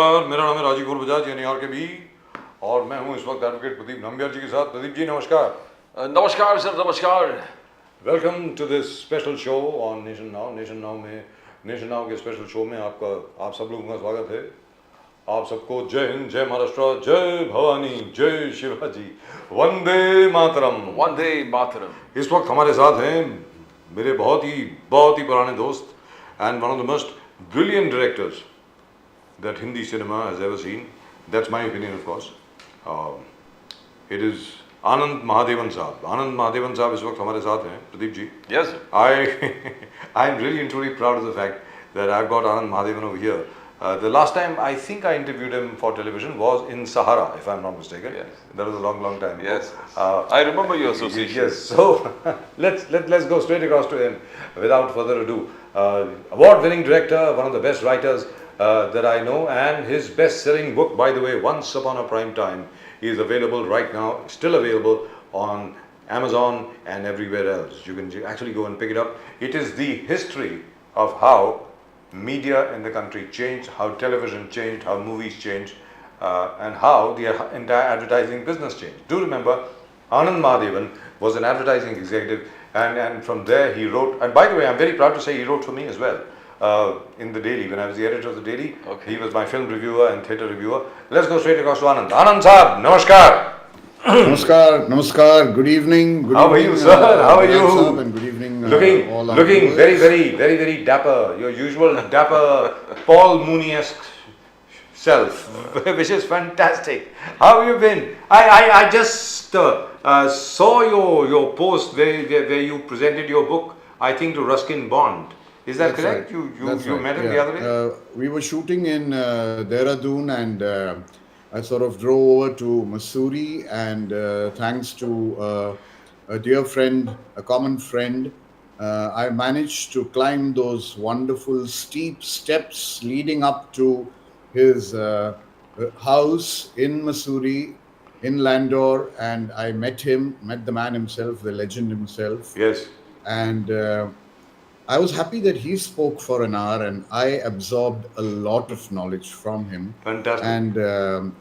नमस्कार, मेरा नाम है राजीव बजाज, ये न्यूयॉर्क के भी, और मैं हूँ इस वक्त एडवोकेट प्रदीप नंबियार जी के साथ. प्रदीप जी नमस्कार. नमस्कार सर, नमस्कार. Welcome to this special show on Nation Now. Nation Now के स्पेशल शो में आप सब लोगों का स्वागत है. आप सबको जय हिंद, जय महाराष्ट्र, जय भवानी, जय शिवाजी, वंदे मातरम. वंदे मातरम. इस वक्त हमारे साथ हैं मेरे बहुत ही पुराने दोस्त and one of the most brilliant directors that Hindi cinema has ever seen. That's my opinion, of course. It is Ananth Mahadevan Saab. Ananth Mahadevan Saab is वक्त हमारे साथ हैं. Pradeep ji. Yes. I'm really and truly proud of the fact that I've got Ananth Mahadevan over here. The last time I think I interviewed him for television was in Sahara, if I'm not mistaken. Yes. That was a long time. Yes. I remember your association. Yes. So let's go straight across to him without further ado. Award-winning director, one of the best writers that I know, and his best-selling book, by the way, Once Upon a Prime Time, is available right now, still available on Amazon and everywhere else. You can actually go and pick it up. It is the history of how media in the country changed, how television changed, how movies changed, and how the entire advertising business changed. Do remember, Ananth Mahadevan was an advertising executive, and from there he wrote, and by the way, I'm very proud to say he wrote for me as well, in the Daily. When I was the editor of the Daily, okay. He was my film reviewer and theatre reviewer. Let's go straight across to Ananth. Ananth Saab, namaskar. Namaskar, good evening. How are you, sir? How are you? And good evening. Looking very dapper. Your usual dapper Paul Mooney-esque self, which is fantastic. How have you been? I just saw your post where you presented your book, I think, to Ruskin Bond. Is that correct? Right. You met him the other day? We were shooting in Dehradun, and I sort of drove over to Missouri, and thanks to a dear friend, a common friend, I managed to climb those wonderful steep steps leading up to his house in Missouri, in Landor, and I met the man himself, the legend himself. Yes. And I was happy that he spoke for an hour, and I absorbed a lot of knowledge from him. Fantastic. And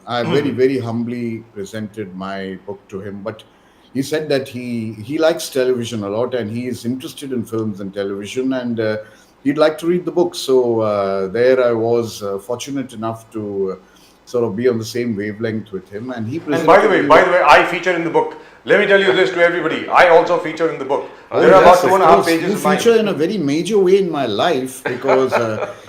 I very humbly presented my book to him. But he said that he likes television a lot, and he is interested in films and television, and he'd like to read the book. So there I was fortunate enough to sort of be on the same wavelength with him. And he presented. And by the way, I feature in the book. Let me tell you this to everybody. I also feature in the book. There are yes, about 2.5 pages of mine. You feature in a very major way in my life, because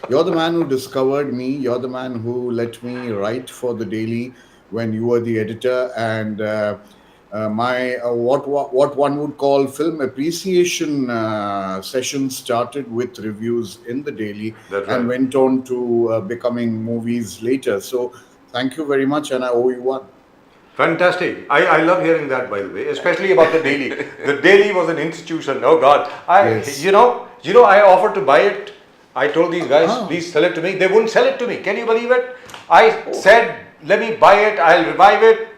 you're the man who discovered me. You're the man who let me write for the Daily when you were the editor, and my what one would call film appreciation session started with reviews in the Daily. That's right. And went on to becoming movies later. So thank you very much, and I owe you one. Fantastic. I love hearing that, by the way, especially about the Daily. The Daily was an institution. Oh God. Yes. You know, I offered to buy it. I told these guys, please sell it to me. They wouldn't sell it to me. Can you believe it? I said, let me buy it. I'll revive it.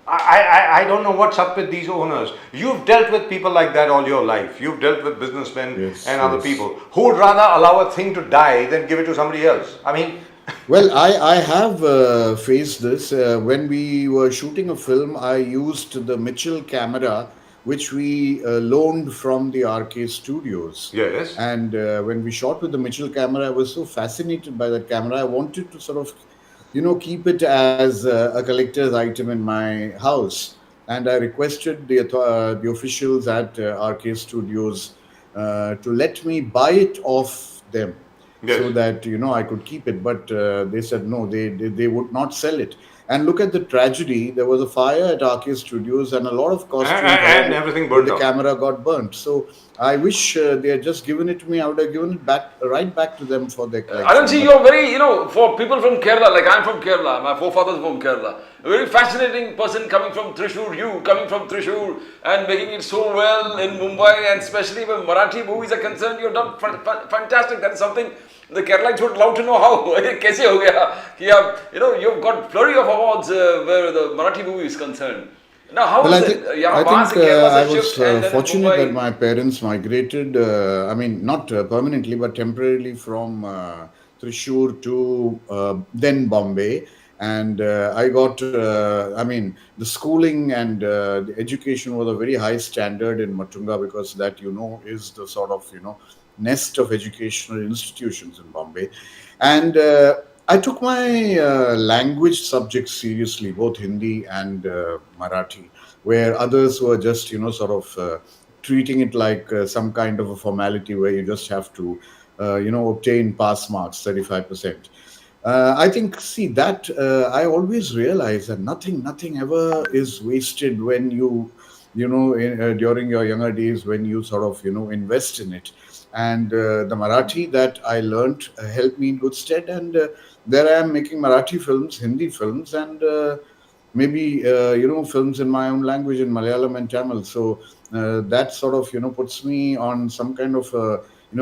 I don't know what's up with these owners. You've dealt with people like that all your life. You've dealt with businessmen and other people who would rather allow a thing to die than give it to somebody else. I mean, well, I have faced this. When we were shooting a film, I used the Mitchell camera, which we loaned from the RK studios. Yes. And when we shot with the Mitchell camera, I was so fascinated by that camera. I wanted to sort of, keep it as a collector's item in my house. And I requested the officials at RK studios to let me buy it off them. Yes. So that I could keep it, but they said no, they would not sell it. And look at the tragedy. There was a fire at RK Studios, and a lot of costumes and everything burned. The camera got burnt. So I wish they had just given it to me. I would have given it right back to them for their collection. Ananth, you're very, for people from Kerala, like I'm from Kerala, my forefathers from Kerala, a very fascinating person coming from Thrissur, you coming from Thrissur and making it so well in Mumbai, and especially when Marathi movies are concerned, you've done fantastic. That is something the Keralites would love to know how. Kaise ho gaya? You've got flurry of awards where the Marathi movie is concerned. Now, how was it? I was fortunate that my parents migrated, not permanently, but temporarily from Thrissur to then Bombay. And I got, I mean, the schooling and the education was a very high standard in Matunga, because that, is the sort of, nest of educational institutions in Bombay. And I took my language subjects seriously, both Hindi and Marathi, where others were just, sort of treating it like some kind of a formality where you just have to, obtain pass marks, 35%. I think, see, that I always realize that nothing ever is wasted when during your younger days, when you sort of, invest in it. And the Marathi that I learned helped me in good stead. And there I am making Marathi films, Hindi films, and maybe, films in my own language, in Malayalam and Tamil. So that sort of, puts me on some kind of,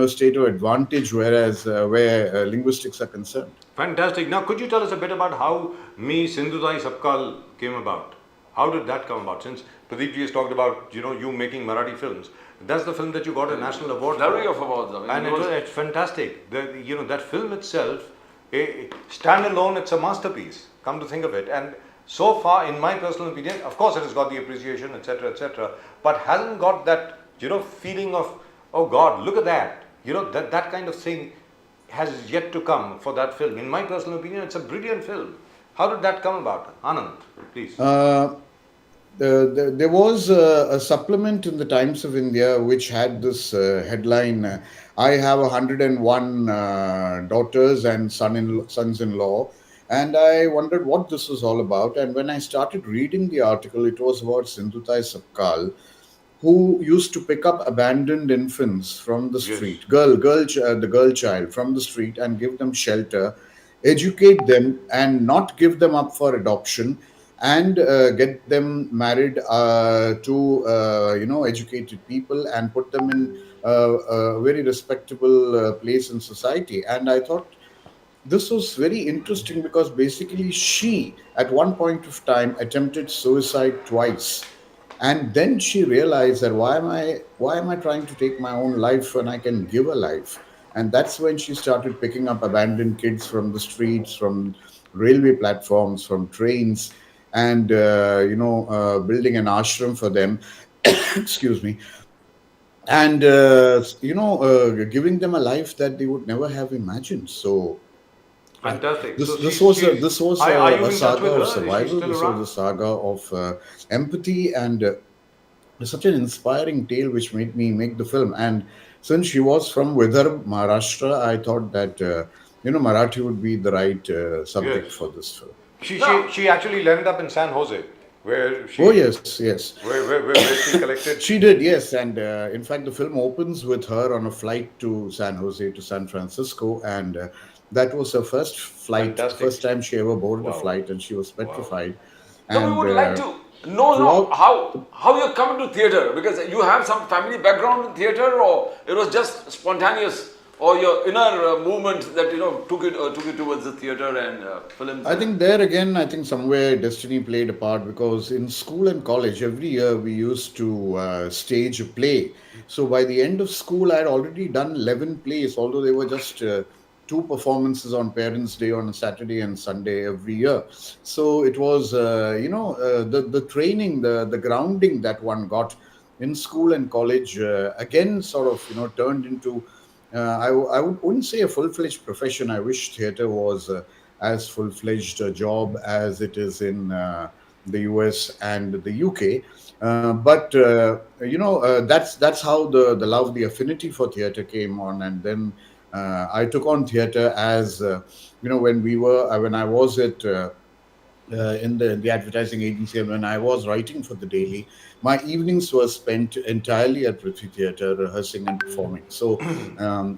state of advantage, whereas where linguistics are concerned. Fantastic. Now, could you tell us a bit about how Me Sindhudai Sapkal came about? How did that come about? Since Pradeep ji has talked about, you making Marathi films. That's the film that you got a national award for. Flurry of awards. I mean, And it's fantastic. That film itself, standalone, it's a masterpiece. Come to think of it, and so far, in my personal opinion, of course, it has got the appreciation, etc., etc., but hasn't got that feeling of, oh God, look at that. That kind of thing has yet to come for that film. In my personal opinion, it's a brilliant film. How did that come about, Ananth? Please. There was a supplement in the Times of India which had this headline: "I have 101 daughters and sons-in-law," and I wondered what this was all about. And when I started reading the article, it was about Sindhutai Sapkal, who used to pick up abandoned infants from the Yes. street, the girl child from the street, and give them shelter, educate them, and not give them up for adoption, and get them married to educated people, and put them in a very respectable place in society. And I thought this was very interesting, because basically she, at one point of time, attempted suicide twice. And then she realized that, why am I trying to take my own life when I can give a life? And that's when she started picking up abandoned kids from the streets, from railway platforms, from trains, and building an ashram for them. Excuse me. And giving them a life that they would never have imagined. So Fantastic. So this was are you a in touch saga with of her? Is she survival. still This was a around? saga of empathy, and such an inspiring tale, which made me make the film. And since she was from Vidarbha, Maharashtra, I thought that Marathi would be the right Yes. subject for this film. She, Now, she, she actually landed up in San Jose, where Oh she yes, yes. where she collected. She did, yes. And in fact, the film opens with her on a flight to San Jose, to San Francisco. And that was her first flight, the Fantastic. first time she ever boarded a Wow. flight, and she was Wow. petrified. now we And would like to know now throughout, how you come into theatre, because you have some family background in theatre, or it was just spontaneous, or your inner movement that took you towards the theatre and films. I think there again, I think somewhere destiny played a part, because in school and college, every year we used to stage a play. So by the end of school, I had already done 11 plays, although they were just two performances on Parents' Day on a Saturday and Sunday every year. So it was, the training, the grounding that one got in school and college, again, sort of, turned into, wouldn't say a full-fledged profession. I wish theater was as full-fledged a job as it is in the US and the UK. But that's how the love, the affinity for theater came on. And then I took on theater as when I was at in the advertising agency, and when I was writing for the Daily, my evenings were spent entirely at Prithvi Theatre, rehearsing and performing. So, from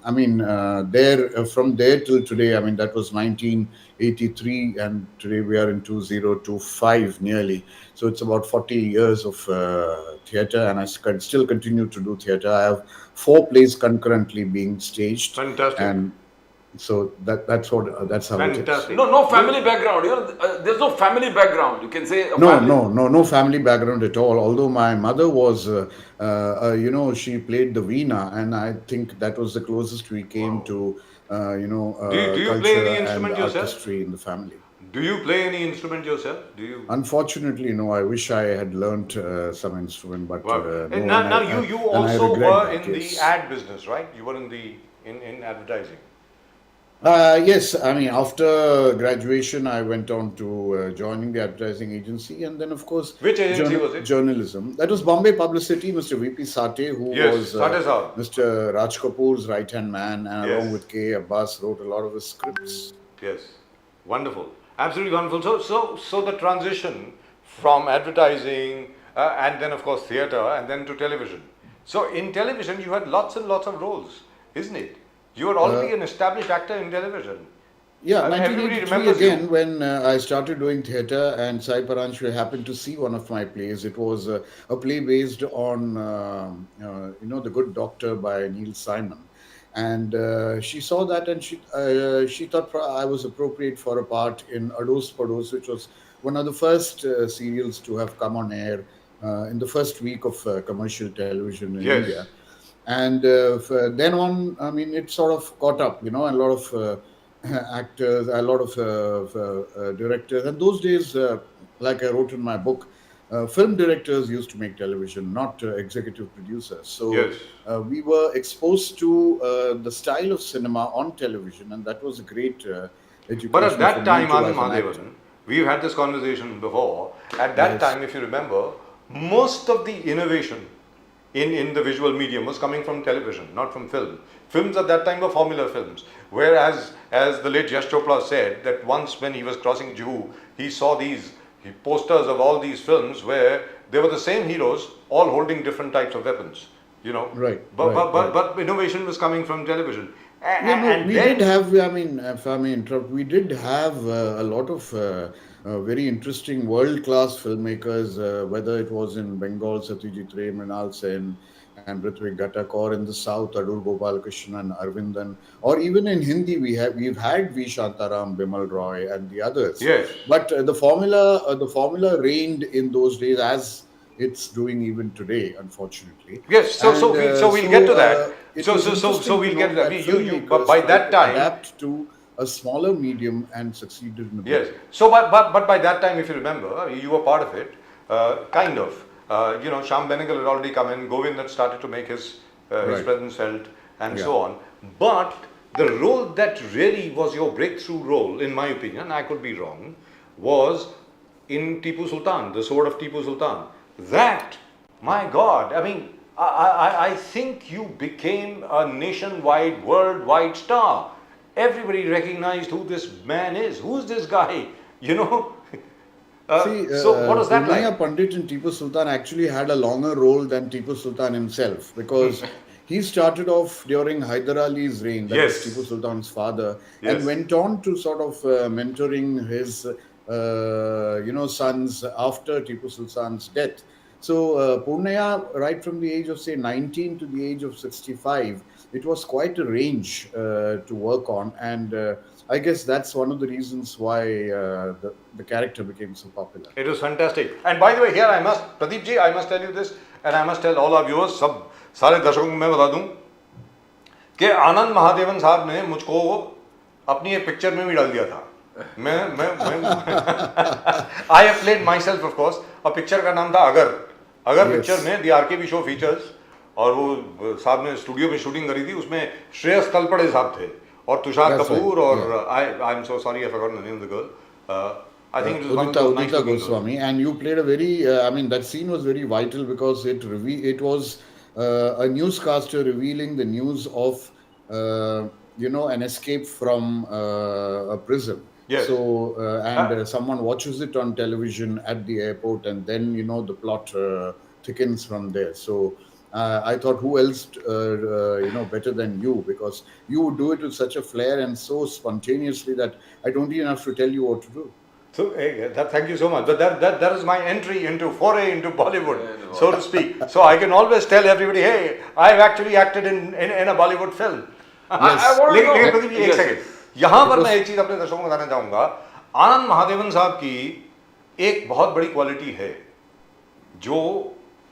there till today, I mean, that was 1983, and today we are in 2025 nearly. So it's about 40 years of theatre, and I can still continue to do theatre. I have 4 plays concurrently being staged, Fantastic. and so that's how it is. Fantastic. No family background. There's no family background. You can say a No, family. no, no, no family background at all. Although my mother was, she played the veena, and I think that was the closest we came Wow. to Do you play culture any and instrument yourself? artistry in the family. Do you play any instrument yourself? Do you? Unfortunately, no. I wish I had learnt some instrument, but Wow. no. Now you And I also regret were that. in the Yes. ad business, right? You were in the in advertising. Yes, I mean, after graduation, I went on to joining the advertising agency, and then, of course, Which agency was it? journalism. That was Bombay Publicity. Mr. VP Sate, who Yes, was Sate Saab. Mr. Raj Kapoor's right hand man, and Yes. along with K. Abbas, wrote a lot of his scripts. Yes, wonderful, absolutely wonderful. So the transition from advertising and then of course theatre and then to television. So in television you had lots and lots of roles, isn't it? You were already an established actor in television. Yeah, Everybody 1983 remembers again, you. when I started doing theatre, and Sai Paranshri happened to see one of my plays. It was a play based on, The Good Doctor by Neil Simon. And she saw that, and she thought I was appropriate for a part in Ados Pados, which was one of the first serials to have come on air in the first week of commercial television in Yes. India. And then on, I mean, it sort of caught up, a lot of actors, a lot of directors. And those days, like I wrote in my book, film directors used to make television, not executive producers. So Yes. we were exposed to the style of cinema on television, and that was a great But at education for that me time, too Anand as an actor. Mahadevan, we've had this conversation before. At that Yes. time, if you remember, most of the innovation in the visual medium was coming from television, not from film. Films at that time were formula films. Whereas, as the late Yash Chopra said, that once when he was crossing Juhu, he saw these posters of all these films where they were the same heroes, all holding different types of weapons. Right, But innovation was coming from television. Yeah, no, And we then did have, I mean, if I may interrupt, we did have a lot of very interesting world-class filmmakers, whether it was in Bengal, Satyajit Ray, Mrinal Sen, and Ritvik Ghatak, or in the South, Adur Gopalakrishnan, Arvindan, or even in Hindi, we've had V. Shantaram, Bimal Roy, and the others. yes. But the formula reigned in those days as it's doing even today, unfortunately. Yes, And we'll get to that. it was interesting We'll to get to know that. that But filmmakers by tried that to time, adapt to a smaller medium and succeeded in a big yes. way. So, but by that time, if you remember, you were part of it, kind of. Sham Benegal had already come in. Govind had started to make his Right. presence felt, and Yeah. so on. But the role that really was your breakthrough role, in my opinion, I could be wrong, was in Tipu Sultan, the Sword of Tipu Sultan. That, my God, I mean, I think you became a nationwide, worldwide star. Everybody recognized who this man is. Who's this guy? You know? See, So what was that Purnaya like? Pandit in Tipu Sultan actually had a longer role than Tipu Sultan himself, because he started off during Hyder Ali's reign, that Yes. was Tipu Sultan's father, Yes. and went on to sort of mentoring his sons after Tipu Sultan's death. So Purnaya, right from the age of say 19 to the age of 65, it was quite a range to work on, and I guess that's one of the reasons why the character became so popular. It was fantastic. And by the way, here I must, Pradeep ji, I must tell you this, and I must tell all our viewers, सब सारे दर्शकों को मैं बता दूं कि आनंद महादेवन साहब ने मुझको अपनी एक पिक्चर में भी डाल दिया था. I have played myself, of course. और पिक्चर का नाम था अगर Yes. पिक्चर में दी आरकेबी शो फीचर्स, और वो साहब ने स्टूडियो में शूटिंग करी थी. उसमें श्रेयस तलपड़े साहब थे और तुषार That's right, कपूर और yeah. I'm so sorry I forgot the name of the girl. I think it was one of Udita, those nice Udita looking girls. Goswami, and you played a very, I mean, that scene was very vital because it was a newscaster revealing the news of, an escape from a prison. Yes. So, someone watches it on television at the airport, and then, the plot thickens from there. So, I thought, who else, better than you? Because you would do it with such a flair and so spontaneously that I don't even have to tell you what to do. So thank you so much. But that is my foray into Bollywood, so to speak. So I can always tell everybody, hey, I've actually acted in a Bollywood film. I want to लेकिन know. Pradeep ji एक Yes. Second, यहाँ पर मैं एक चीज अपने दर्शकों को बताना चाहूंगा. आनंद महादेवन साहब की एक बहुत बड़ी क्वालिटी है, जो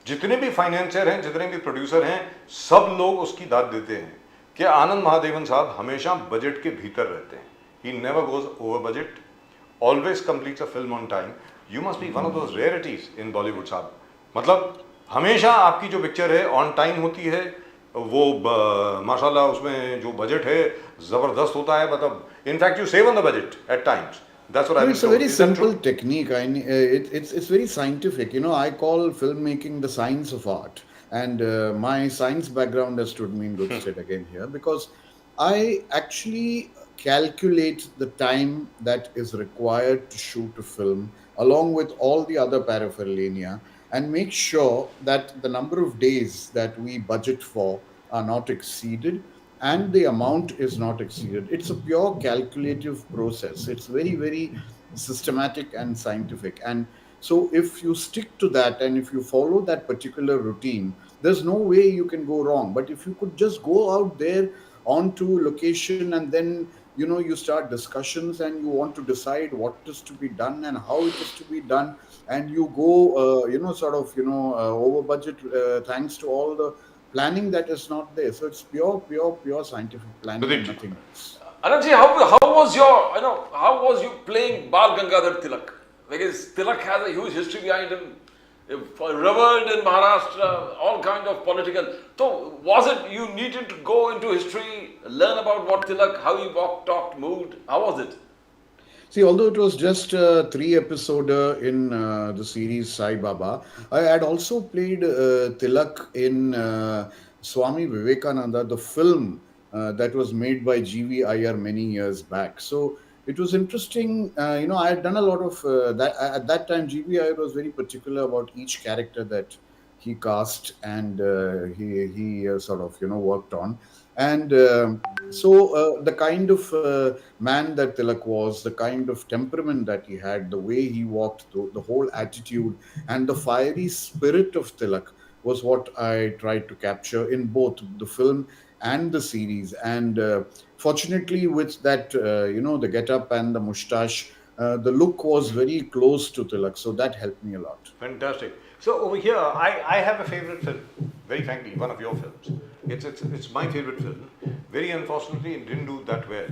जितने भी फाइनेंसर हैं, जितने भी प्रोड्यूसर हैं, सब लोग उसकी दाद देते हैं. कि आनंद महादेवन साहब हमेशा बजट के भीतर रहते हैं. He never goes over budget, always completes a film on time. You must be one of those rarities in Bollywood साहब. मतलब हमेशा आपकी जो पिक्चर है ऑन टाइम होती है, वो माशाल्लाह उसमें जो बजट है ज़बरदस्त होता है. मतलब in fact you save on the budget at times. That's what No, I've it's been a told. very Is that true? simple technique. It's very scientific. I call filmmaking the science of art, and my science background has stood me in good stead again here because I actually calculate the time that is required to shoot a film along with all the other paraphernalia and make sure that the number of days that we budget for are not exceeded and the amount is not exceeded. It's a pure calculative process. It's very, very systematic and scientific. And so, if you stick to that and if you follow that particular routine, there's no way you can go wrong. But if you could just go out there onto location and then you start discussions and you want to decide what is to be done and how it is to be done, and you go sort of over budget thanks to all the planning that is not there. So it's pure scientific planning Pradeep and ji. nothing else. Ananthi, how was your, how was you playing Bal Gangadhar Tilak? Because Tilak has a huge history behind him, revered in Maharashtra, all kind of political. So was it you needed to go into history, learn about what Tilak, how he walked, talked, moved? How was it? See, although it was just a three-episoder in the series Sai Baba, I had also played Tilak in Swami Vivekananda, the film that was made by G.V. Iyer many years back. So it was interesting. I had done a lot of that. At that time, G.V. Iyer was very particular about each character that he cast and he sort of worked on. And the kind of man that Tilak was, the kind of temperament that he had, the way he walked, the whole attitude, and the fiery spirit of Tilak was what I tried to capture in both the film and the series. And fortunately, with that, the get-up and the mustache, the look was very close to Tilak, so that helped me a lot. Fantastic. So over here, I have a favorite film. Very frankly, one of your films. It's my favorite film. Very unfortunately, it didn't do that well.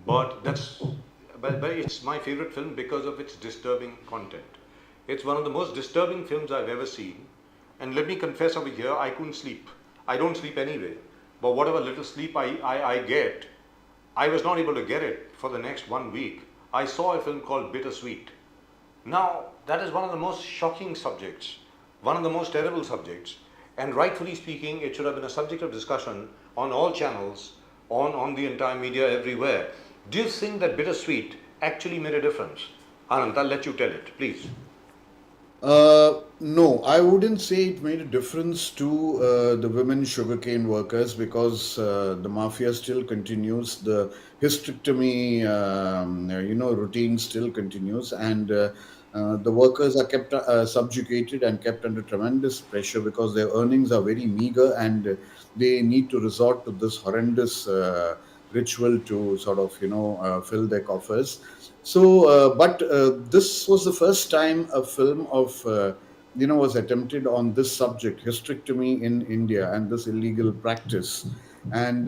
But but it's my favorite film because of its disturbing content. It's one of the most disturbing films I've ever seen. And let me confess over here, I couldn't sleep. I don't sleep anyway. But whatever little sleep I get, I was not able to get it for the next 1 week. I saw a film called Bittersweet. Now, that is one of the most shocking subjects, one of the most terrible subjects, and rightfully speaking, it should have been a subject of discussion on all channels, on the entire media, everywhere. Do you think that Bittersweet actually made a difference? Ananth, I'll let you tell it, please. No, I wouldn't say it made a difference to the women sugarcane workers because the mafia still continues, the hysterectomy, routine still continues, and the workers are kept subjugated and kept under tremendous pressure because their earnings are very meager and they need to resort to this horrendous ritual to sort of fill their coffers. So, but this was the first time a film of was attempted on this subject, hysterectomy in India, and this illegal practice. And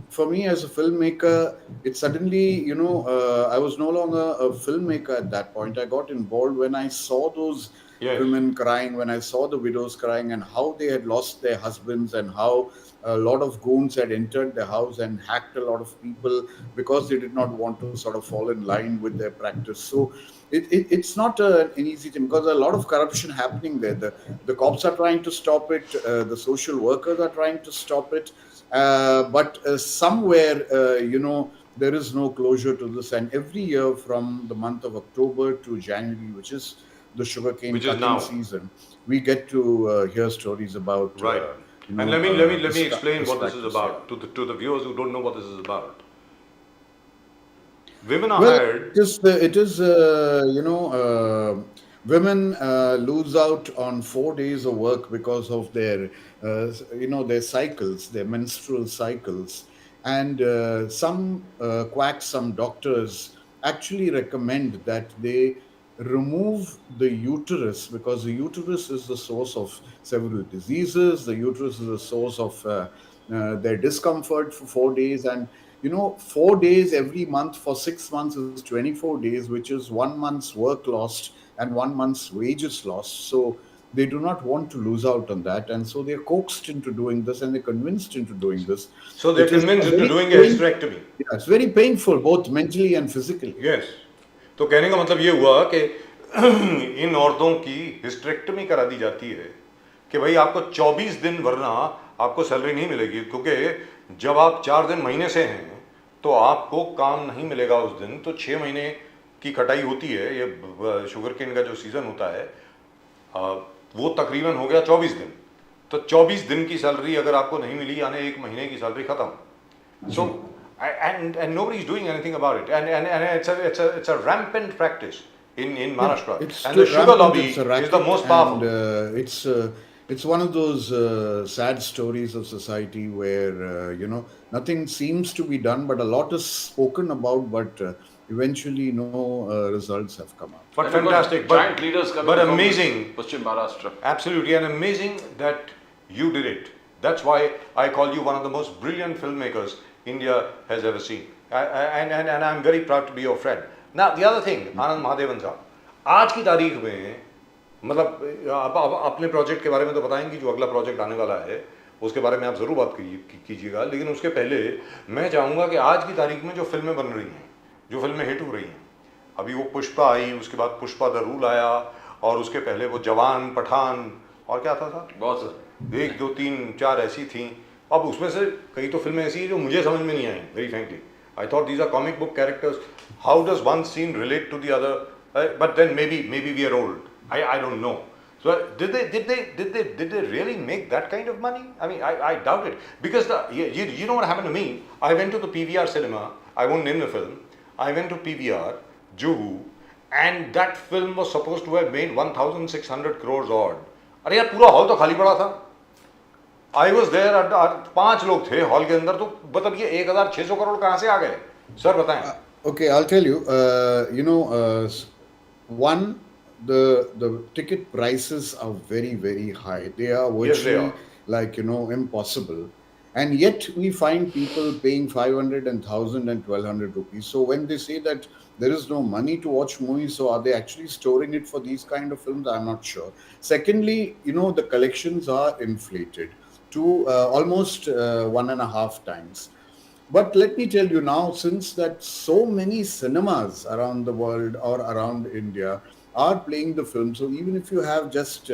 for me, as a filmmaker, it suddenly, I was no longer a filmmaker at that point. I got involved when I saw those Yes. women crying, when I saw the widows crying, and how they had lost their husbands, and how a lot of goons had entered the house and hacked a lot of people because they did not want to sort of fall in line with their practice. So it's not an easy thing because a lot of corruption happening there. The cops are trying to stop it. The social workers are trying to stop it. But somewhere, there is no closure to this. And every year from the month of October to January, which is the sugarcane Which is cutting now. season, we get to hear stories about, Right. And let me explain this what this is practice. Yeah. about to the viewers who don't know what this is about. Women are Well, hired. women lose out on 4 days of work because of their, their cycles, their menstrual cycles, and some quacks, some doctors actually recommend that they remove the uterus, because the uterus is the source of several diseases. The uterus is the source of their discomfort for 4 days. And 4 days every month for 6 months is 24 days, which is 1 month's work lost and 1 month's wages lost. So they do not want to lose out on that. And so they're coaxed into doing this, and they're convinced into doing this. So they're It is convinced a into very doing a pain, hysterectomy. yeah, it's very painful, both mentally and physically. Yes, तो कहने का मतलब ये हुआ कि इन औरतों की hysterectomy करा दी जाती है कि भाई आपको 24 दिन, वरना आपको सैलरी नहीं मिलेगी, क्योंकि जब आप 4 दिन महीने से हैं तो आपको काम नहीं मिलेगा उस दिन। तो 6 महीने की कटाई होती है, ये शुगर केन का जो सीज़न होता है वो तकरीबन हो गया 24 दिन। तो 24 दिन की सैलरी अगर आपको नहीं मिली, यानी 1 महीने की सैलरी ख़त्म। सो and nobody is doing anything about it, and it's a rampant practice in Maharashtra, It's and the too sugar rampant, lobby it's a is the racket, most powerful. and it's one of those sad stories of society where nothing seems to be done, but a lot is spoken about, but eventually no results have come out. But And we've got fantastic, giant leaders coming but from amazing, Paschim Maharashtra. absolutely, and amazing that you did it. That's why I call you one of the most brilliant filmmakers India has ever seen, and I'm very proud to be your friend. Now the other thing, आनंद महादेवन साहब, आज की तारीख में, मतलब आप अपने project के बारे में तो बताएंगे, जो अगला प्रोजेक्ट आने वाला है उसके बारे में आप ज़रूर बात कीजिएगा, लेकिन उसके पहले मैं चाहूँगा कि आज की तारीख में जो फिल्में बन रही हैं, जो फिल्में हिट हो रही हैं, अभी वो पुष्पा आई, उसके बाद पुष्पा द रूल आया, और उसके पहले वो जवान, पठान, और क्या था सर, बहुत सर, 1 2 3 4 ऐसी थी। अब उसमें से कई तो फिल्में ऐसी हैं जो मुझे समझ में नहीं आई, very frankly. I thought these are comic book characters, how does one scene relate to the other, but then maybe we are old, I don't know. So did they really make that kind of money? I mean, I doubt it, because you know what happened to me? I went to the PVR cinema. I won't name the film. I went to PVR Juhu, and that film was supposed to have made 1,600 crores odd. अरे यार, पूरा hall तो खाली पड़ा था। I was there, 5 लोग थे hall के अंदर, तो मतलब ये 1,600 करोड़ कहाँ से आ गए? सर बताएं। Okay, I'll tell you. One, the ticket prices are very, very high. They are Yes, they virtually are. like impossible, and yet we find people paying 500 and 1,000 and 1,200 rupees. So when they say that there is no money to watch movies, so are they actually storing it for these kind of films? I'm not sure. Secondly, the collections are inflated to almost 1.5 times. But let me tell you now, since that so many cinemas around the world or around India are playing the film, so even if you have just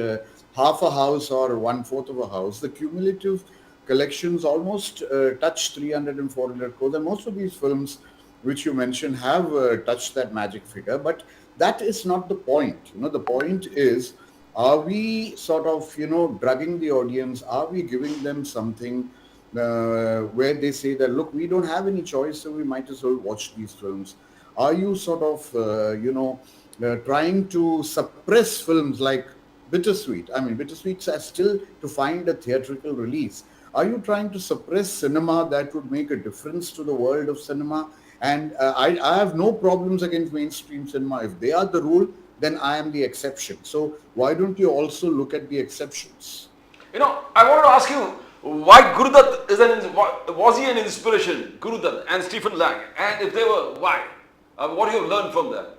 half a house or 1/4 of a house, the cumulative collections almost touch 300 and 400 crores. And most of these films which you mentioned have touched that magic figure. But that is not the point. The point is, are we sort of, drugging the audience? Are we giving them something where they say that, look, we don't have any choice, so we might as well watch these films? Are you sort of, trying to suppress films like Bittersweet? I mean, Bittersweet are still to find a theatrical release. Are you trying to suppress cinema that would make a difference to the world of cinema? And I have no problems against mainstream cinema. If they are the rule, then I am the exception. So why don't you also look at the exceptions? I wanted to ask you, why Gurudutt was he an inspiration, Gurudutt and Stephen Lang? And if they were, why? What have you learned from that?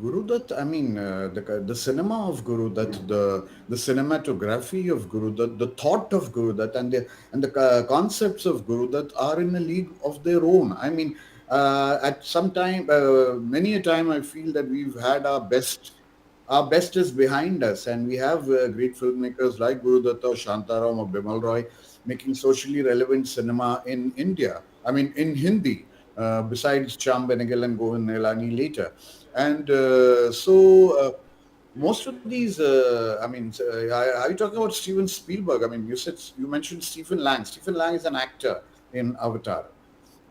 Gurudutt, I mean, the cinema of Gurudutt, the cinematography of Gurudutt, the thought of Gurudutt, and the concepts of Gurudutt are in a league of their own. I mean, at some time, many a time, I feel that we've had our best. Our best is behind us, and we have great filmmakers like Gurudutt or Shantaram or Bimal Roy making socially relevant cinema in India. I mean, in Hindi, besides Cham Benegal and Govind Nilani later. And most of these, are you talking about Steven Spielberg? I mean, you mentioned Stephen Lang. Stephen Lang is an actor in Avatar.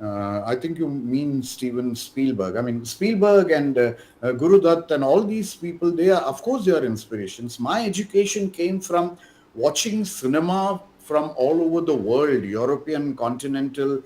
I think you mean Steven Spielberg. I mean, Spielberg and Gurudutt and all these people, they are inspirations. My education came from watching cinema from all over the world, European, continental,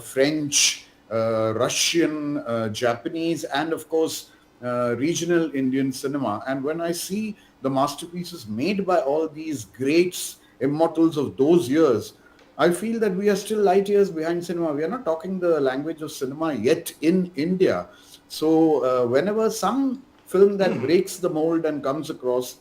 French, Russian, Japanese, and of course, regional Indian cinema. And when I see the masterpieces made by all these greats, immortals of those years, I feel that we are still light years behind cinema. We are not talking the language of cinema yet in India. So whenever some film that breaks the mold and comes across,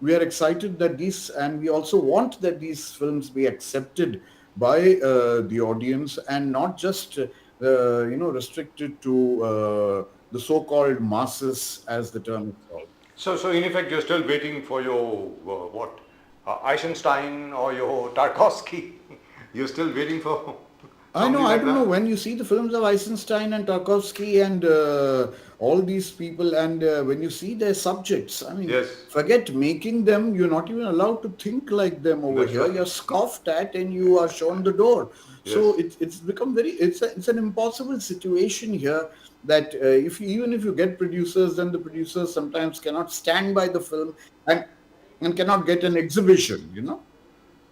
we are excited that these, and we also want that these films be accepted by the audience and not just restricted to the so-called masses, as the term is called. So in effect, you're still waiting for your what, Eisenstein or your Tarkovsky. You're still waiting for I know, something I like don't know. that. When you see the films of Eisenstein and Tarkovsky and all these people, and when you see their subjects, I mean, Yes, forget making them, you're not even allowed to think like them over that's here. right. You're scoffed at and you are shown the door. Yes. So it's become very, it's an impossible situation here that even if you get producers, then the producers sometimes cannot stand by the film and, and cannot get an exhibition, you know.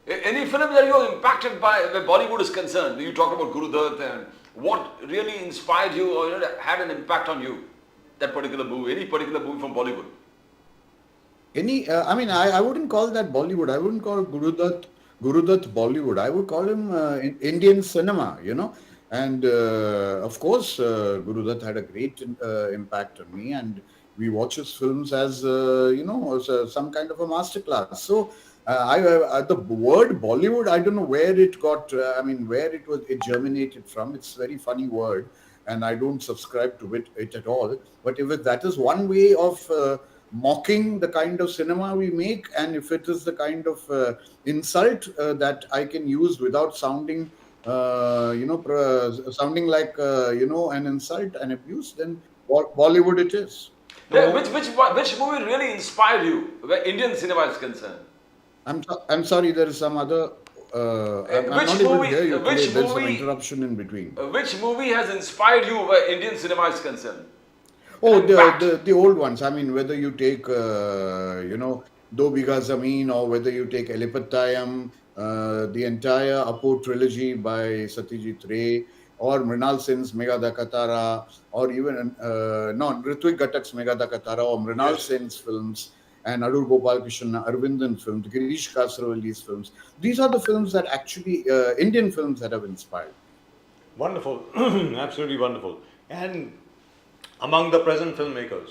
Any film that you are impacted by where Bollywood is concerned? You talk about Guru Dutt and what really inspired you or had an impact on you? That particular movie, any particular movie from Bollywood? I mean, I wouldn't call that Bollywood. I wouldn't call Guru Dutt Bollywood. I would call him Indian cinema, you know. And of course, Guru Dutt had a great impact on me, and we watch his films as as some kind of a masterclass. So the word Bollywood, I don't know where it got. I mean, where it germinated from. It's a very funny word, and I don't subscribe to it at all. But if that is one way of mocking the kind of cinema we make, and if it is the kind of insult that I can use without sounding sounding like an insult and abuse, then Bollywood it is. Yeah, No, which movie really inspired you where Indian cinema is concerned? I'm sorry, there is some other I'm Which not able to movie? hear you clearly. Which There's some movie? interruption in between. Which movie has inspired you where Indian cinema is concerned? An Oh, impact. the old ones. I mean, whether you take Do Bigha Zameen, or whether you take Elipattayam, the entire Apo trilogy by Satyajit Ray, or Mrinal Sen's Megha Katara, or even no Ritwik Ghatak's Megha Katara, or Mrinal yes. Sen's films, and Adur Gopal Krishna Arvindan films, Girish Kasravalli's films. These are the films that actually Indian films that have inspired. Wonderful, absolutely wonderful. And among the present filmmakers,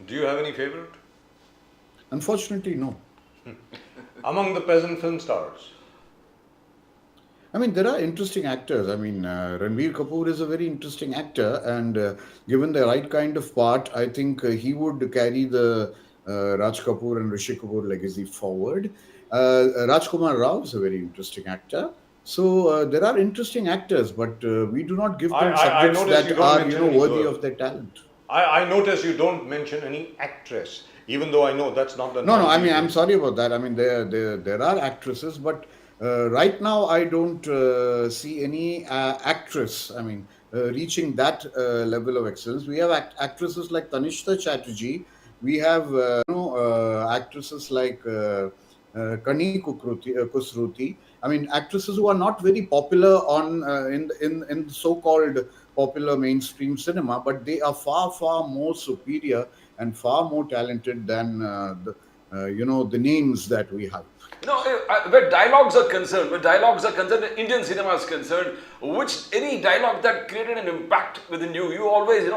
do you have any favorite? Unfortunately, no. Among the present film stars, I mean, there are interesting actors. I mean, Ranveer Kapoor is a very interesting actor, and given the right kind of part, I think he would carry the Raj Kapoor and Rishi Kapoor legacy forward. Rajkumar Rao is a very interesting actor. So there are interesting actors, but we do not give them I subjects noticed you that don't are, mention any worthy girl. of their talent. I noticed you don't mention any actress, even though I know that's not the No, no. norm I these mean, I'm days. sorry about that. I mean, there are actresses, but right now I don't see any actress. I mean, reaching that level of excellence. We have actresses like Tanishta Chatterjee. We have actresses like Kani Kusruti. I mean, actresses who are not very popular on in so-called popular mainstream cinema, but they are far more superior and far more talented than the names that we have. Where dialogues are concerned, Indian cinema is concerned, any dialogue that created an impact within you, you always,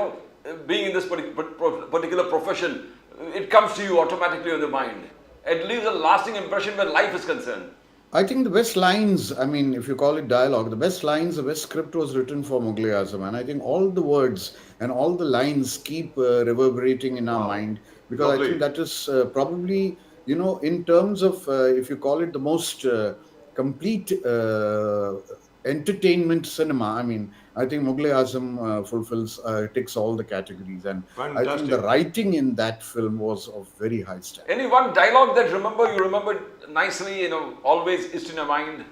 being in this particular profession, it comes to you automatically on the mind. It leaves a lasting impression where life is concerned. I think the best lines, I mean, if you call it dialogue, the best lines, the best script was written for Mughal Azam. And I think all the words and all the lines keep reverberating in our Wow, mind, because I think lovely. that is probably, in terms of, if you call it the most complete entertainment cinema, I mean, I think Mughal Azam ticks all the categories. And I think the Fantastic. writing in that film was of very high standard. Any one dialogue that you remembered nicely, always is in your mind?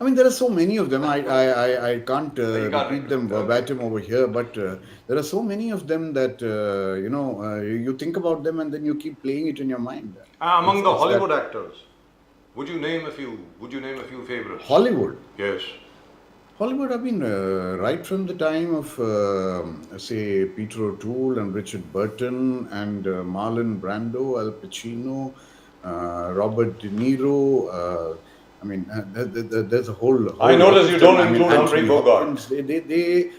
I mean, there are so many of them. I can't You can't repeat them recollect. Okay. verbatim over here, but there are so many of them that you think about them and then you keep playing it in your mind. Among the It's that Hollywood actors, would you name a few? Would you name a few favorites? Hollywood. Yes. Hollywood, I mean, right from the time of, say, Peter O'Toole and Richard Burton and Marlon Brando, Al Pacino, Robert De Niro. I mean, there's a I whole lot notice you of them. don't I mean, include Humphrey Anthony Bogart. Hopkins.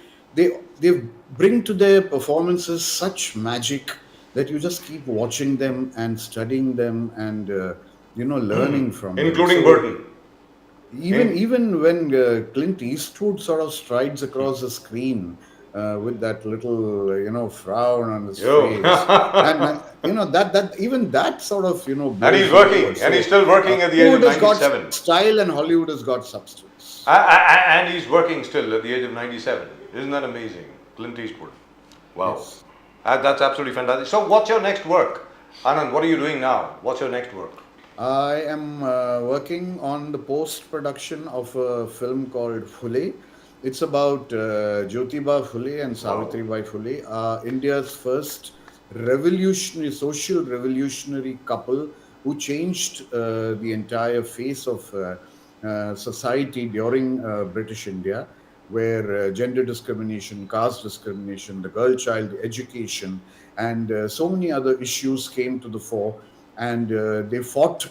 They bring to their performances such magic that you just keep watching them and studying them and learning from them. Including So Burton. even In, even when Clint Eastwood sort of strides across the screen with that little frown on his yo. face, and that even that sort of And blows he's you over. working. And he's So still working at the age of Hollywood has got 97. style and Hollywood has got substance. And he's working still at the age of 97. Isn't that amazing? Clint Eastwood. Wow. Yes. That's absolutely fantastic. So, what's your next work? Anand, what are you doing now? What's your next work? I am working on the post production of a film called Phule. It's about Jyotiba Phule and Savitribai Phule, India's first social revolutionary couple who changed the entire face of society during British India, where gender discrimination, caste discrimination, the girl child education, and so many other issues came to the fore, and they fought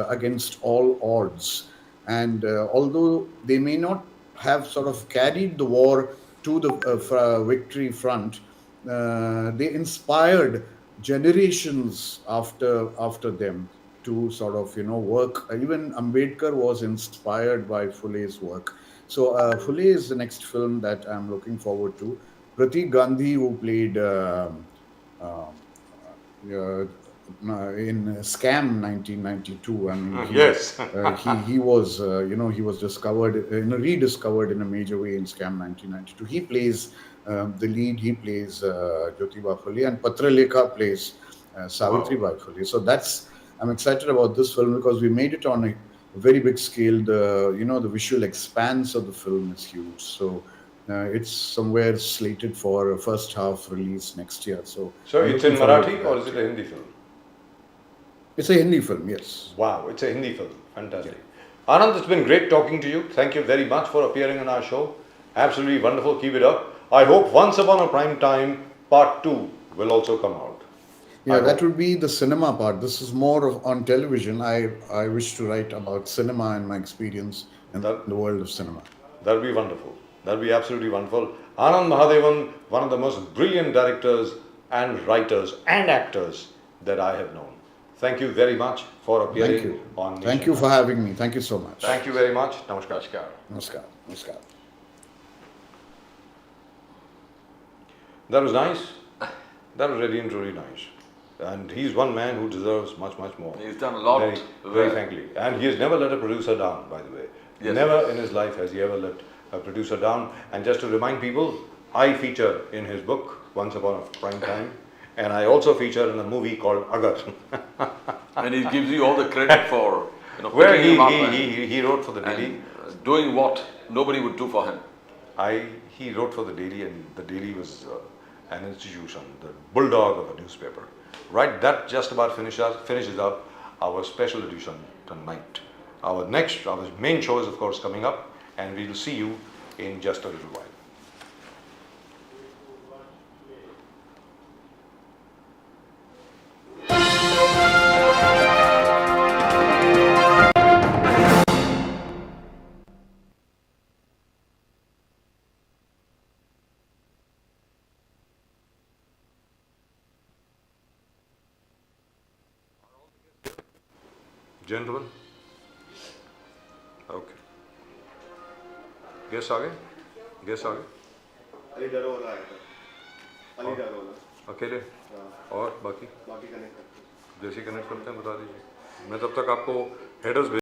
against all odds. And although they may not have sort of carried the war to the victory front, they inspired generations after them to sort of work. Even Ambedkar was inspired by Phule's work. So Phule is the next film that I'm looking forward to. Pratik Gandhi, who played um, uh, in Scam 1992. I mean, Yes. he was he was rediscovered in a major way in Scam 1992. He plays the lead. He plays Jyotiba Phule, and Patralekha plays Savitri Bai Phule. So I'm excited about this film because we made it on a very big scale. The visual expanse of the film is huge. So it's somewhere slated for a first half release next year. So So, I'm it's looking in forward to Marathi or that. is it a Hindi film? It's a Hindi film, yes. Wow, it's a Hindi film. Fantastic. Anand, it's been great talking to you. Thank you very much for appearing on our show. Absolutely wonderful. Keep it up. I hope Once Upon a Prime Time Part 2 will also come out. Yeah, I that hope. would be the cinema part. This is more of on television. I wish to write about cinema and my experience in That, the world of cinema. that'll be wonderful. That'll be absolutely wonderful. Anand Mahadevan, one of the most brilliant directors and writers and actors that I have known. Thank you very much for Thank appearing you. on Thank Nation you for Live. having me. Thank you so much. Thank you very much. Namaskar. Namaskar. Namaskar. Namaskar. That was nice. That was really and truly nice. And he's one man who deserves much, much more. He's done a lot Very well. frankly. And he has never let a producer down, by the way. Yes. Never in his life has he ever let a producer down. And just to remind people, I feature in his book, Once Upon a Prime Time. And I also feature in a movie called Agar, And he gives you all the credit for where picking him up and, he wrote for the Daily. and doing what nobody would do for him. He wrote for the Daily, and the Daily was an institution, the bulldog of a newspaper. Right, that just about finishes up our special edition tonight. Our main show is of course coming up, and we will see you in just a little while. Gentlemen, okay. Guess आ गए? Guess आ गए? अली डरो वाला आया था अली डरो वाला अकेले? और बाकी? बाकी कनेक्ट करते हैं जैसे कनेक्ट करते हैं बता दीजिए। मैं तब तक आपको हेडर्स